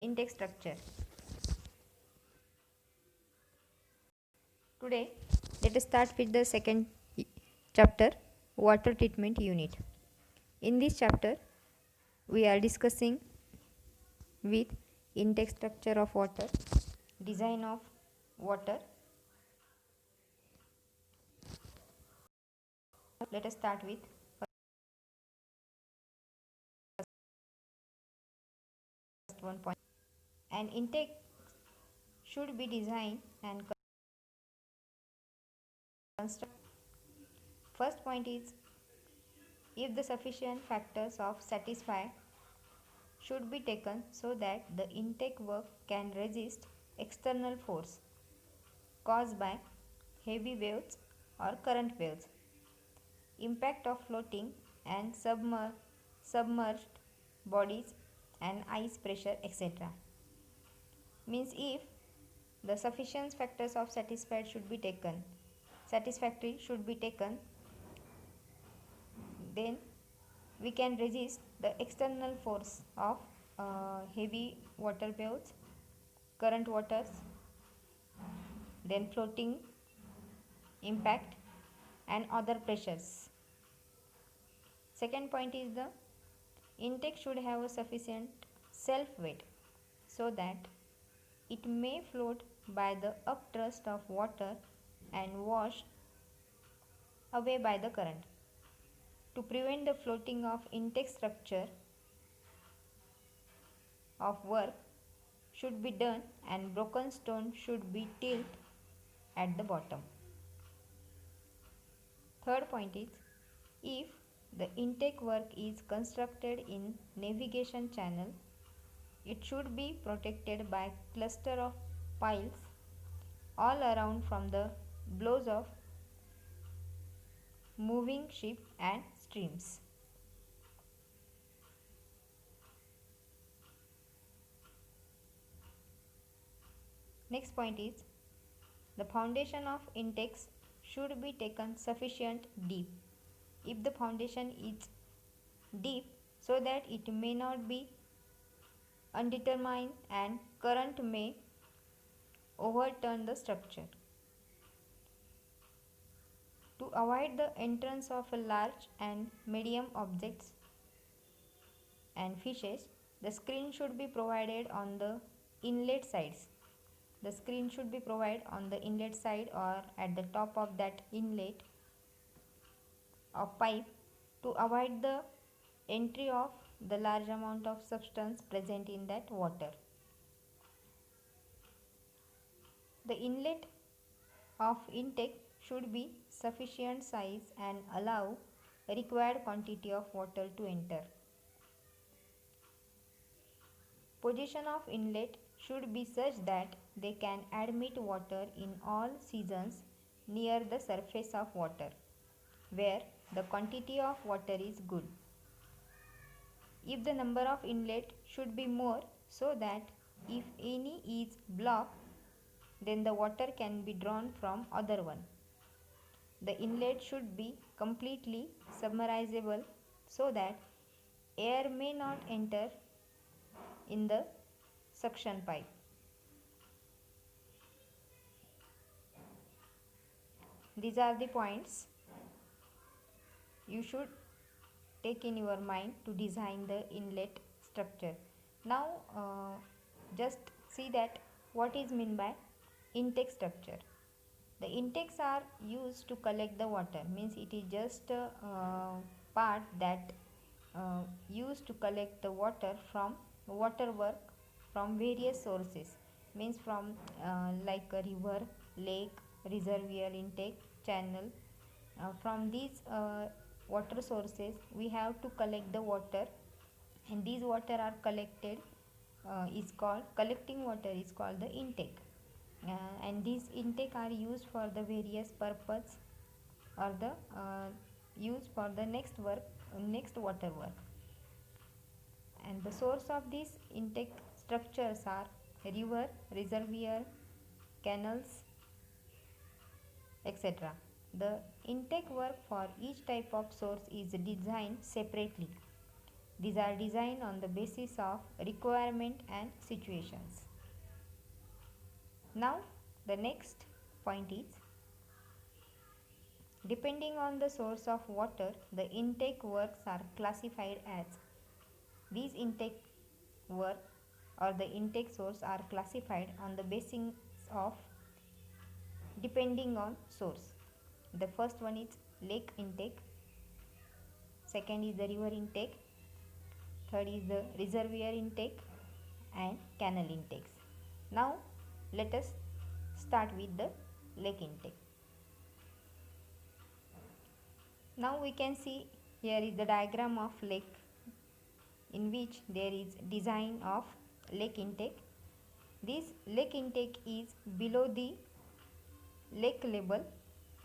Intake structure. Today, let us start with the second chapter, water treatment unit. In this chapter, we are discussing with intake structure of water, design of water. Let us start with first one point. An intake should be designed and constructed. First point is, if the sufficient factors of satisfy should be taken so that the intake work can resist external force caused by heavy waves or current waves, impact of floating and submerged bodies and ice pressure, etc. Means if the sufficient factors of satisfactory should be taken, then we can resist the external force of heavy water waves, current waters, then floating, impact and other pressures. Second point is, the intake should have a sufficient self weight so that it may float by the upthrust of water and washed away by the current. To prevent the floating of intake structure of work should be done and broken stone should be tilted at the bottom. Third point is, if the intake work is constructed in navigation channel, it should be protected by cluster of piles all around from the blows of moving ship and streams. Next point is, the foundation of intakes should be taken sufficient deep. If the foundation is deep so that it may not be undetermined and current may overturn the structure. To avoid the entrance of large and medium objects and fishes, the screen should be provided on the inlet sides. The screen should be provided on the inlet side or at the top of that inlet of pipe to avoid the entry of the large amount of substance present in that water. The inlet of intake should be sufficient size and allow required quantity of water to enter. Position of inlet should be such that they can admit water in all seasons near the surface of water, where the quantity of water is good. If the number of inlet should be more so that if any is blocked, then the water can be drawn from other one. The inlet should be completely submersible so that air may not enter in the suction pipe. These are the points you should take in your mind to design the inlet structure. Now just see that what is meant by intake structure. The intakes are used to collect the water, means it is just a part that used to collect the water from water work from various sources, means from like a river, lake, reservoir, intake, channel. From these water sources we have to collect the water, and these water are collected is called collecting water is called the intake. And these intake are used for the various purpose or the use for the next water work. And the source of these intake structures are river, reservoir, canals, etc. The intake work for each type of source is designed separately. These are designed on the basis of requirement and situations. Now the next point is, depending on the source of water, the intake works are classified as. These intake work or the intake source are classified on the basis of depending on source. The first one is lake intake, second is the river intake, third is the reservoir intake and canal intakes. Now let us start with the lake intake. Now we can see here is the diagram of lake, in which there is design of lake intake. This lake intake is below the lake level.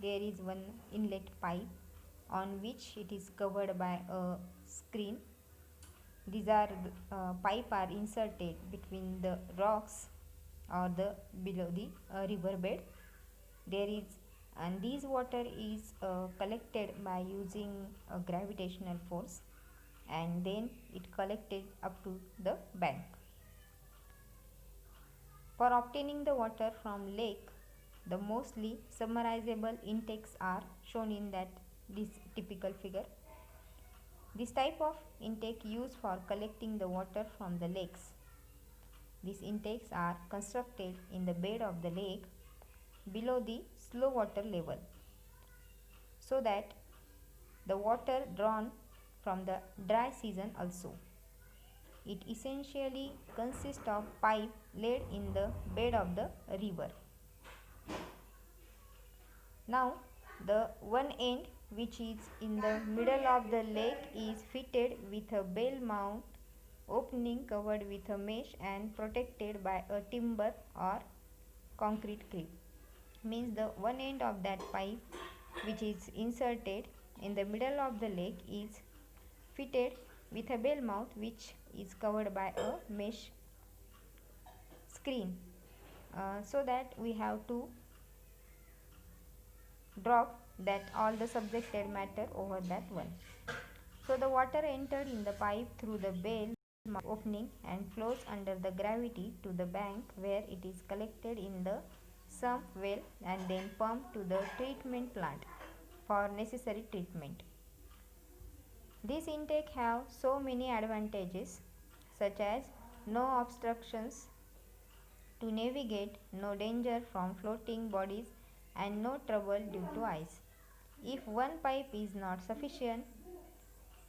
There is one inlet pipe on which it is covered by a screen. These are pipe are inserted between the rocks or the below the river bed. There is, and this water is collected by using a gravitational force, and then it collected up to the bank. For obtaining the water from lake, the mostly submersible intakes are shown in this typical figure. This type of intake used for collecting the water from the lakes. These intakes are constructed in the bed of the lake below the slow water level, so that the water drawn from the dry season also. It essentially consists of pipe laid in the bed of the river. Now the one end, which is in the middle of the lake, is fitted with a bell mount opening covered with a mesh and protected by a timber or concrete clip. Means the one end of that pipe, which is inserted in the middle of the lake, is fitted with a bell mount which is covered by a mesh screen, so that we have to drop that all the subjected matter over that one. So the water entered in the pipe through the bell opening and flows under the gravity to the bank, where it is collected in the sump well and then pumped to the treatment plant for necessary treatment. This intake have so many advantages, such as no obstructions to navigate, no danger from floating bodies, and no trouble due to ice. If one pipe is not sufficient,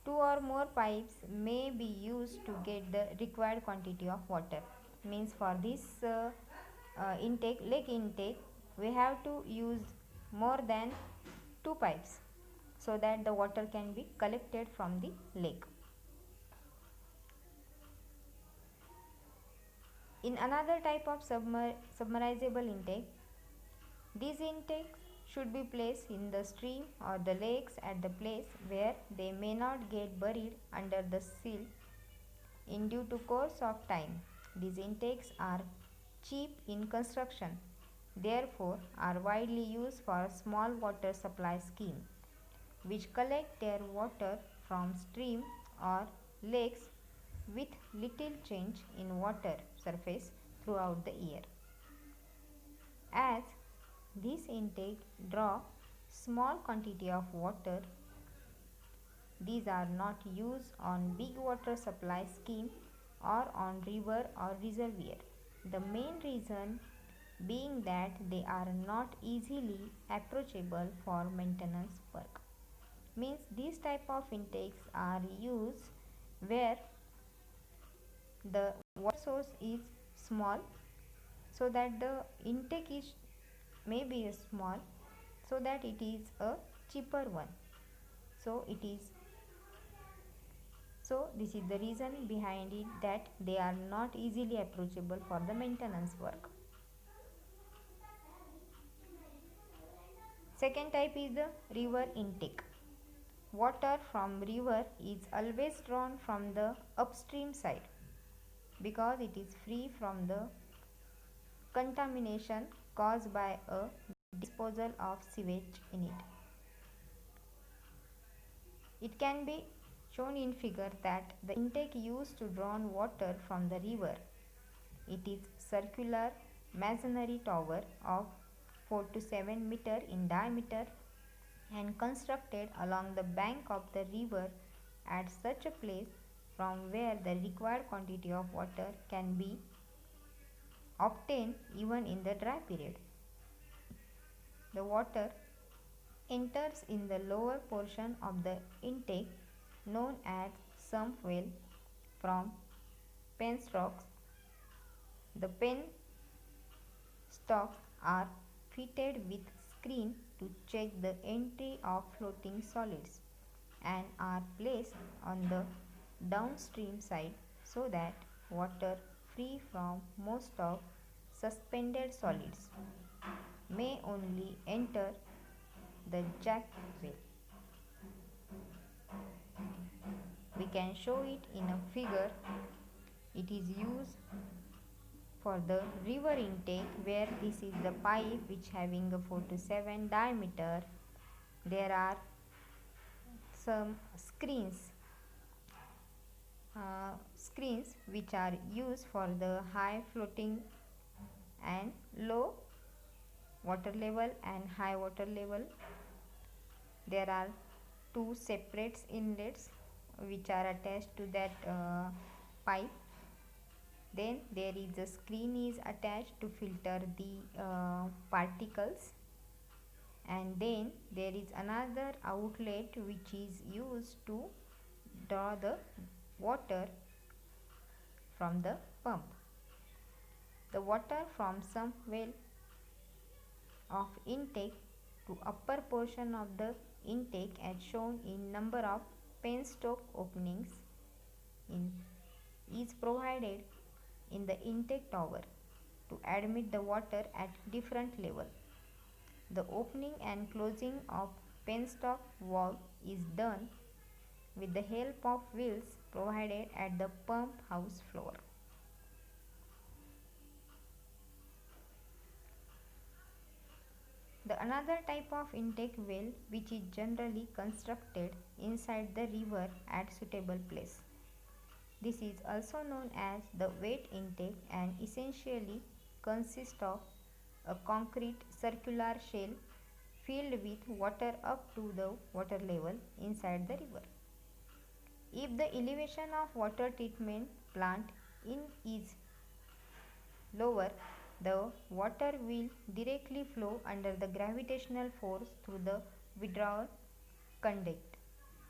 two or more pipes may be used to get the required quantity of water. Means for this lake intake, we have to use more than two pipes, so that the water can be collected from the lake. In another type of submersible intake, these intakes should be placed in the stream or the lakes at the place where they may not get buried under the silt in due to course of time. These intakes are cheap in construction, therefore are widely used for small water supply scheme, which collect their water from stream or lakes with little change in water surface throughout the year. As these intake draw small quantity of water, these are not used on big water supply scheme or on river or reservoir. The main reason being that they are not easily approachable for maintenance work. Means these type of intakes are used where the water source is small, so that the intake is maybe small, so that it is a cheaper one. So this is the reason behind it, that they are not easily approachable for the maintenance work. Second type is the river intake. Water from river is always drawn from the upstream side, because it is free from the contamination caused by a disposal of sewage in it. It can be shown in figure that the intake used to draw water from the river. It is circular masonry tower of 4 to 7 meter in diameter and constructed along the bank of the river at such a place from where the required quantity of water can be obtained even in the dry period. The water enters in the lower portion of the intake known as sump well from penstocks. The penstocks are fitted with screen to check the entry of floating solids and are placed on the downstream side so that water free from most of suspended solids may only enter the jack well. We can show it in a figure. It is used for the river intake where this is the pipe which having a 4 to 7 diameter. There are some screens which are used for the high floating and low water level and high water level. There are two separate inlets which are attached to that pipe. Then there is a screen is attached to filter the particles, and then there is another outlet which is used to draw the water from the pump. The water from some well of intake to upper portion of the intake as shown in number of penstock openings is provided in the intake tower to admit the water at different level. The opening and closing of penstock valve is done with the help of wheels provided at the pump house floor. The another type of intake well which is generally constructed inside the river at suitable place. This is also known as the wet intake and essentially consists of a concrete circular shell filled with water up to the water level inside the river. If the elevation of water treatment plant is lower, the water will directly flow under the gravitational force through the withdrawal conduct.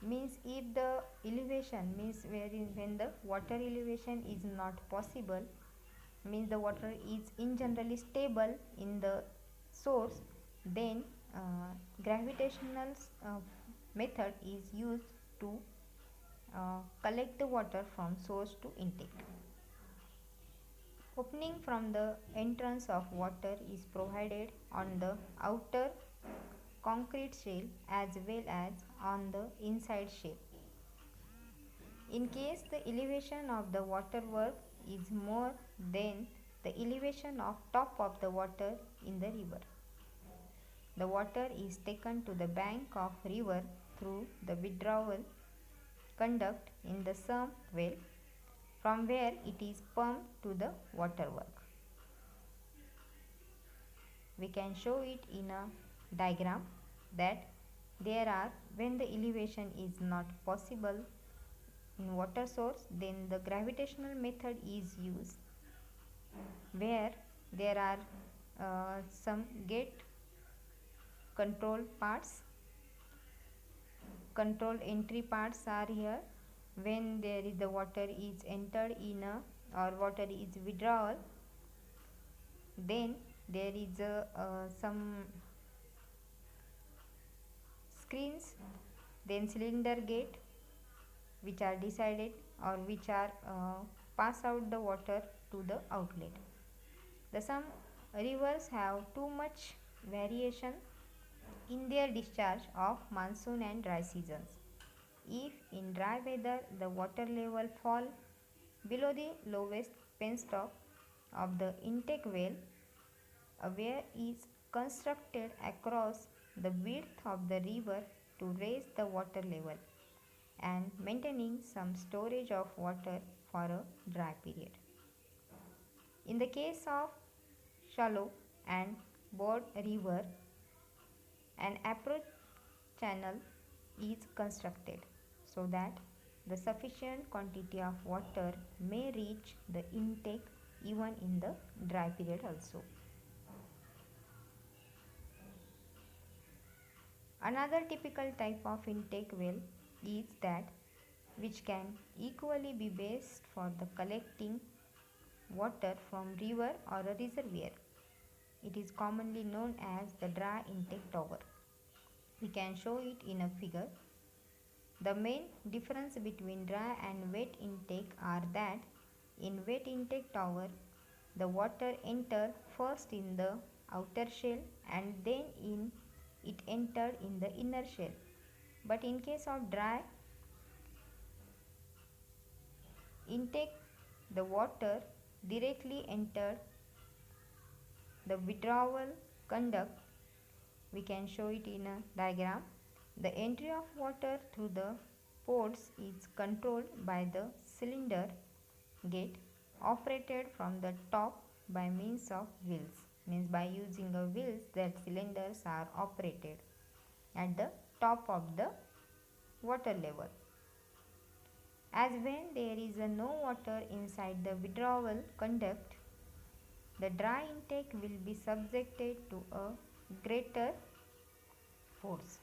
Means if the elevation means when the water elevation is not possible, means the water is in generally stable in the source, then gravitational method is used to collect the water from source to intake. Opening from the entrance of water is provided on the outer concrete shell as well as on the inside shell. In case the elevation of the water work is more than the elevation of top of the water in the river, the water is taken to the bank of river through the withdrawal conduct in the sump well, from where it is pumped to the water work. We can show it in a diagram that there are when the elevation is not possible in water source, then the gravitational method is used where there are some gate control parts, control entry parts are here. When there is the water is entered in a or water is withdrawal, then there is some screens, then cylinder gate which are decided or which are pass out the water to the outlet. Some rivers have too much variation in their discharge of monsoon and dry seasons. If in dry weather the water level fall below the lowest penstock of the intake well, a weir is constructed across the width of the river to raise the water level and maintaining some storage of water for a dry period. In the case of shallow and broad river, an approach channel is constructed so that the sufficient quantity of water may reach the intake even in the dry period also. Another typical type of intake well is that which can equally be based for the collecting water from river or a reservoir. It is commonly known as the dry intake tower. We can show it in a figure. The main difference between dry and wet intake are that in wet intake tower the water enter first in the outer shell and then it entered in the inner shell. But in case of dry intake, the water directly entered the withdrawal conduct. We can show it in a diagram. The entry of water through the ports is controlled by the cylinder gate operated from the top by means of wheels. Means by using a wheels that cylinders are operated at the top of the water level. As when there is no water inside the withdrawal conduct, the dry intake will be subjected to a greater force.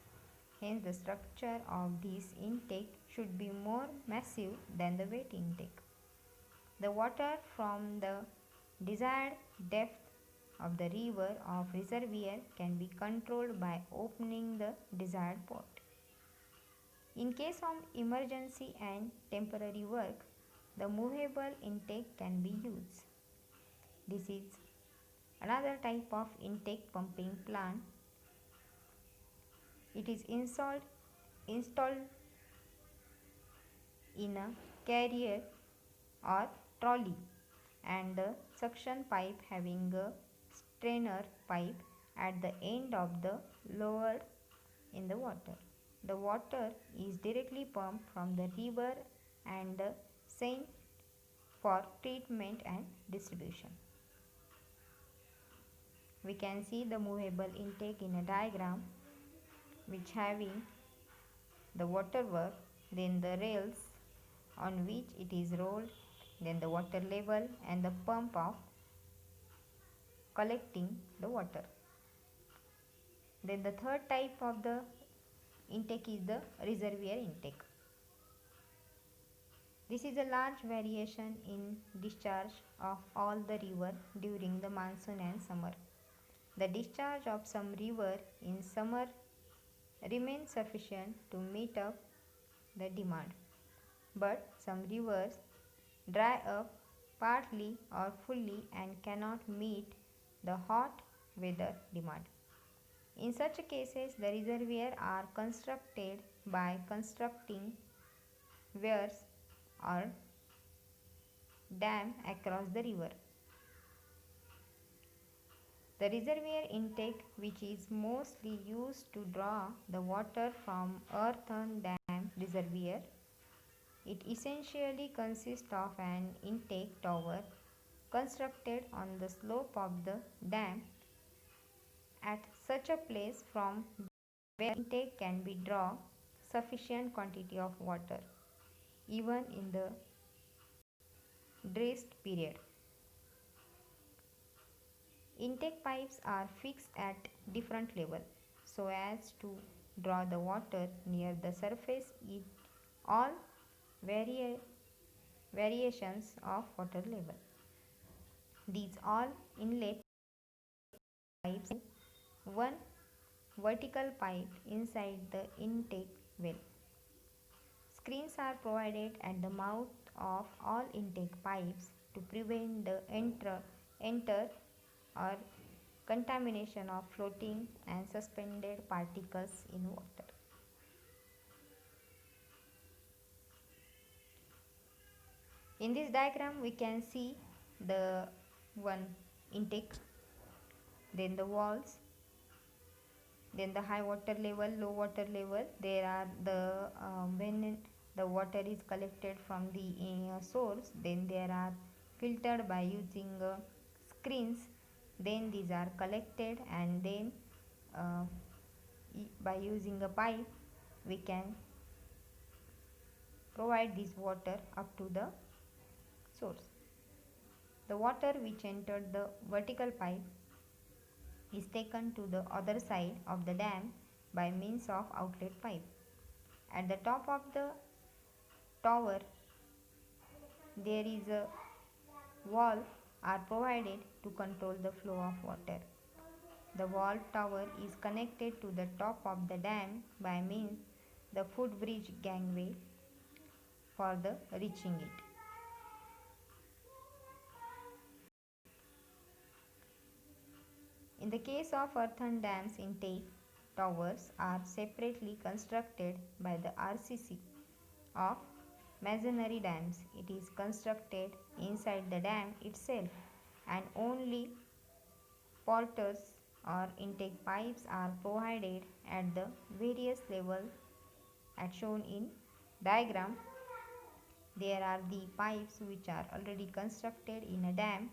Hence, the structure of this intake should be more massive than the wet intake. The water from the desired depth of the river or reservoir can be controlled by opening the desired port. In case of emergency and temporary work, the movable intake can be used. This is another type of intake pumping plant. It is installed in a carrier or trolley and the suction pipe having a strainer pipe at the end of the lowered in the water. The water is directly pumped from the river and sent for treatment and distribution. We can see the movable intake in a diagram which having the water work, then the rails on which it is rolled, then the water level and the pump of collecting the water. Then the third type of the intake is the reservoir intake. This is a large variation in discharge of all the river during the monsoon and summer. The discharge of some river in summer remains sufficient to meet up the demand, but some rivers dry up partly or fully and cannot meet the hot weather demand. In such cases, the reservoirs are constructed by constructing weirs or dam across the river. The reservoir intake, which is mostly used to draw the water from earthen dam reservoir, it essentially consists of an intake tower constructed on the slope of the dam at such a place from where intake can be draw sufficient quantity of water even in the driest period. Intake pipes are fixed at different level so as to draw the water near the surface in all variations of water level. These all inlet pipes one vertical pipe inside the intake well. Screens are provided at the mouth of all intake pipes to prevent the enter or contamination of floating and suspended particles in water. In this diagram we can see the one intake, then the walls, then the high water level, low water level. There are the the water is collected from the source, then there are filtered by using screens, then these are collected, and then uh, by using a pipe we can provide this water up to the source. The water which entered the vertical pipe is taken to the other side of the dam by means of outlet pipe. At the top of the tower there is a valve are provided to control the flow of water. The valve tower is connected to the top of the dam by means the footbridge gangway for the reaching it. In the case of earthen dams, intake towers are separately constructed by the RCC of masonry dams. It is constructed inside the dam itself, and only porters or intake pipes are provided at the various levels as shown in diagram. There are the pipes which are already constructed in a dam,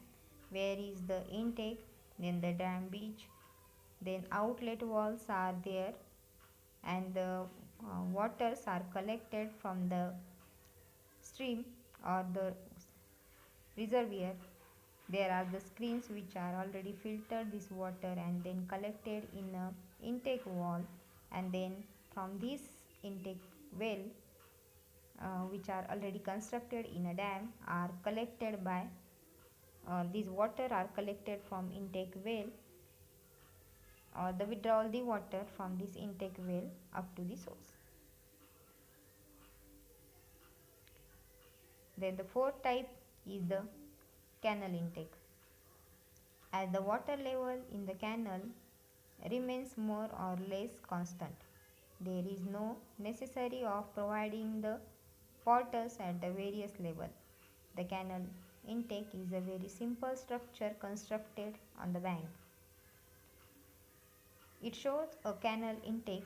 where is the intake, then the dam beach, then outlet walls are there, and the waters are collected from the stream or the reservoir. There are the screens which are already filtered this water and then collected in a intake wall, and then from this intake well which are already constructed in a dam are collected by these water are collected from intake well, or the withdrawal the water from this intake well up to the source. Then the fourth type is the canal intake. As the water level in the canal remains more or less constant, there is no necessity of providing the porters at the various level. The canal intake is a very simple structure constructed on the bank. It shows a canal intake.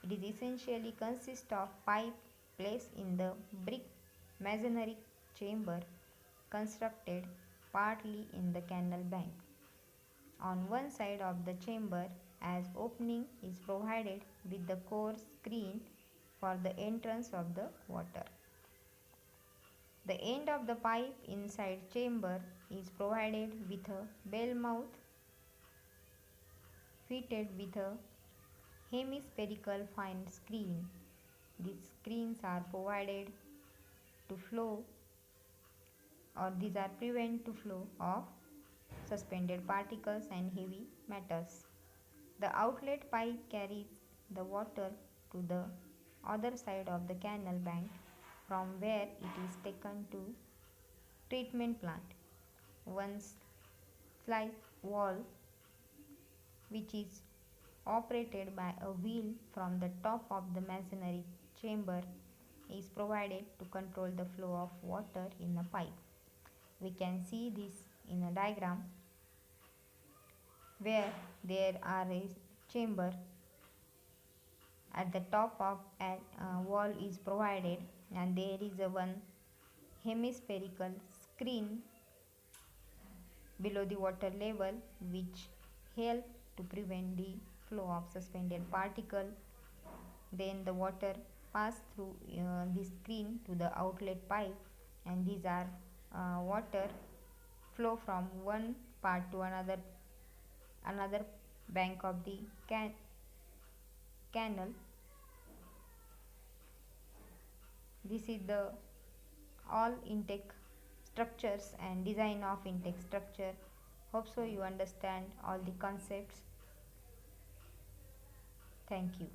It is essentially consists of pipe placed in the brick masonry chamber constructed partly in the canal bank. On one side of the chamber, as opening is provided with the core screen for the entrance of the water. The end of the pipe inside chamber is provided with a bell mouth fitted with a hemispherical fine screen. These screens are provided to flow, or these are prevent to flow of suspended particles and heavy metals. The outlet pipe carries the water to the other side of the canal bank, from where it is taken to treatment plant. One slide valve which is operated by a wheel from the top of the masonry chamber is provided to control the flow of water in a pipe. We can see this in a diagram where there are a chamber at the top of a wall is provided, and there is a one hemispherical screen below the water level which help to prevent the flow of suspended particle. Then the water pass through the screen to the outlet pipe, and these are water flow from one part to another bank of the canal. This is the all intake structures and design of intake structure. Hope so you understand all the concepts. Thank you.